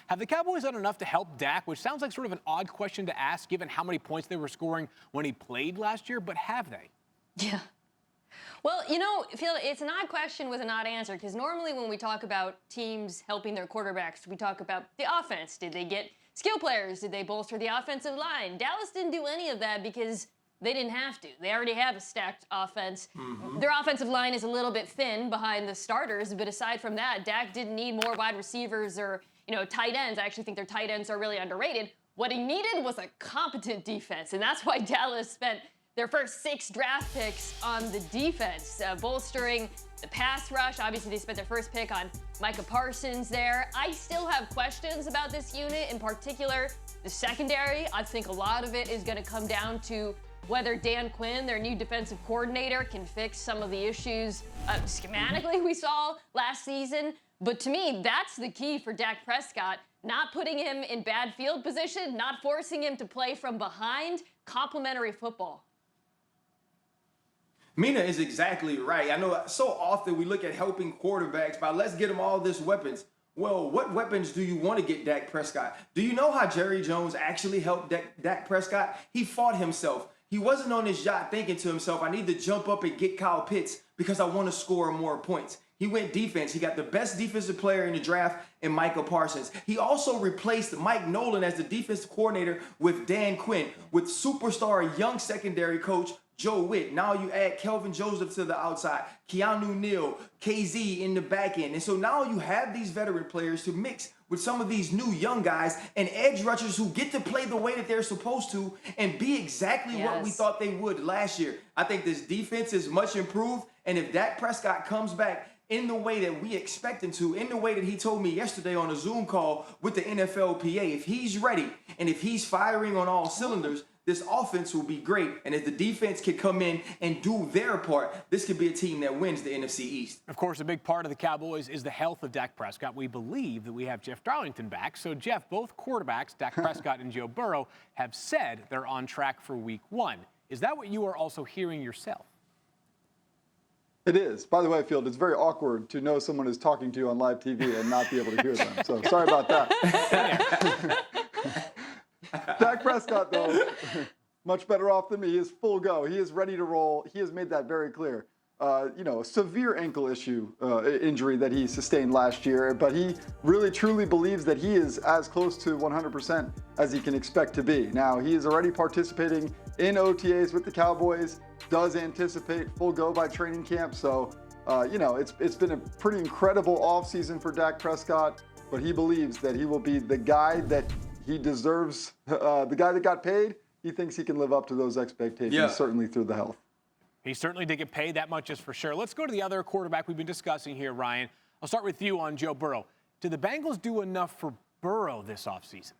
Have the Cowboys done enough to help Dak, which sounds like sort of an odd question to ask given how many points they were scoring when he played last year, but have they? Yeah. Well, Phil, it's an odd question with an odd answer because normally when we talk about teams helping their quarterbacks, we talk about the offense. Did they get skill players? Did they bolster the offensive line? Dallas didn't do any of that because they didn't have to. They already have a stacked offense. Their offensive line is a little bit thin behind the starters, but aside from that, Dak didn't need more wide receivers or, tight ends. I actually think their tight ends are really underrated. What he needed was a competent defense, and that's why Dallas spent their first 6 draft picks on the defense, bolstering the pass rush. Obviously, they spent their first pick on Micah Parsons there. I still have questions about this unit, in particular the secondary. I think a lot of it is going to come down to whether Dan Quinn, their new defensive coordinator, can fix some of the issues schematically we saw last season. But to me, that's the key for Dak Prescott, not putting him in bad field position, not forcing him to play from behind, complementary football. Mina is exactly right. I know so often we look at helping quarterbacks by let's get them all these weapons. Well, what weapons do you want to get Dak Prescott? Do you know how Jerry Jones actually helped Dak Prescott? He fought himself. He wasn't on his yacht thinking to himself, I need to jump up and get Kyle Pitts because I want to score more points. He went defense. He got the best defensive player in the draft in Micah Parsons. He also replaced Mike Nolan as the defensive coordinator with Dan Quinn, with superstar young secondary coach Joe Witt. Now you add Kelvin Joseph to the outside, Keanu Neal, KZ in the back end. And so now you have these veteran players to mix with some of these new young guys and edge rushers who get to play the way that they're supposed to and be exactly what we thought they would last year. I think this defense is much improved. And if Dak Prescott comes back in the way that we expect him to, in the way that he told me yesterday on a Zoom call with the NFLPA, if he's ready and if he's firing on all cylinders, this offense will be great. And if the defense can come in and do their part, this could be a team that wins the NFC East. Of course, a big part of the Cowboys is the health of Dak Prescott. We believe that we have Jeff Darlington back. So, Jeff, both quarterbacks, Dak Prescott and Joe Burrow, have said they're on track for Week 1. Is that what you are also hearing yourself? It is. By the way, Field, it's very awkward to know someone is talking to you on live TV and not be able to hear them. So sorry about that. Dak Prescott, though, much better off than me. He is full go. He is ready to roll. He has made that very clear. A severe ankle injury that he sustained last year, but he really truly believes that he is as close to 100% as he can expect to be. Now, he is already participating in OTAs with the Cowboys, does anticipate full go by training camp. So, it's been a pretty incredible offseason for Dak Prescott, but he believes that he will be the guy that he deserves, the guy that got paid. He thinks he can live up to those expectations, certainly through the health. He certainly did get paid, that much is for sure. Let's go to the other quarterback we've been discussing here, Ryan. I'll start with you on Joe Burrow. Did the Bengals do enough for Burrow this offseason?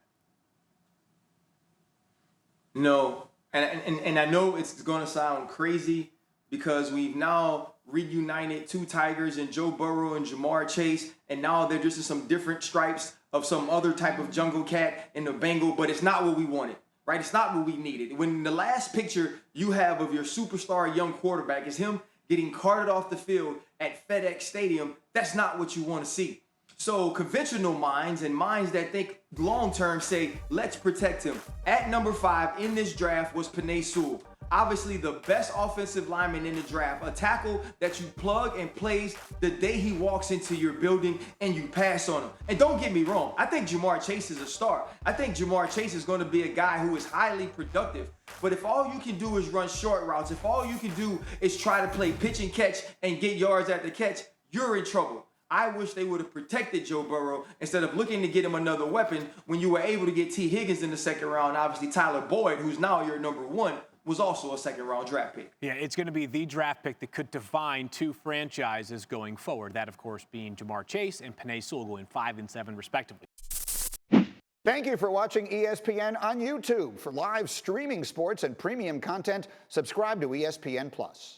No. And I know it's going to sound crazy because we've now reunited 2 Tigers in Joe Burrow and Jamar Chase, and now they're just in some different stripes of some other type of jungle cat in the Bengal, but it's not what we wanted. Right? It's not what we needed. When the last picture you have of your superstar young quarterback is him getting carted off the field at FedEx Stadium, that's not what you want to see. So conventional minds and minds that think long-term say, let's protect him. At number 5 in this draft was Penei Sewell. Obviously the best offensive lineman in the draft, a tackle that you plug and plays the day he walks into your building and you pass on him. And don't get me wrong, I think Jamar Chase is a star. I think Jamar Chase is going to be a guy who is highly productive. But if all you can do is run short routes, if all you can do is try to play pitch and catch and get yards at the catch, you're in trouble. I wish they would have protected Joe Burrow instead of looking to get him another weapon when you were able to get T. Higgins in the second round. Obviously, Tyler Boyd, who's now your number 1, was also a second-round draft pick. Yeah, it's going to be the draft pick that could define 2 franchises going forward. That, of course, being Jamar Chase and Penei Sewell going 5 and 7, respectively. Thank you for watching ESPN on YouTube. For live streaming sports and premium content, subscribe to ESPN+.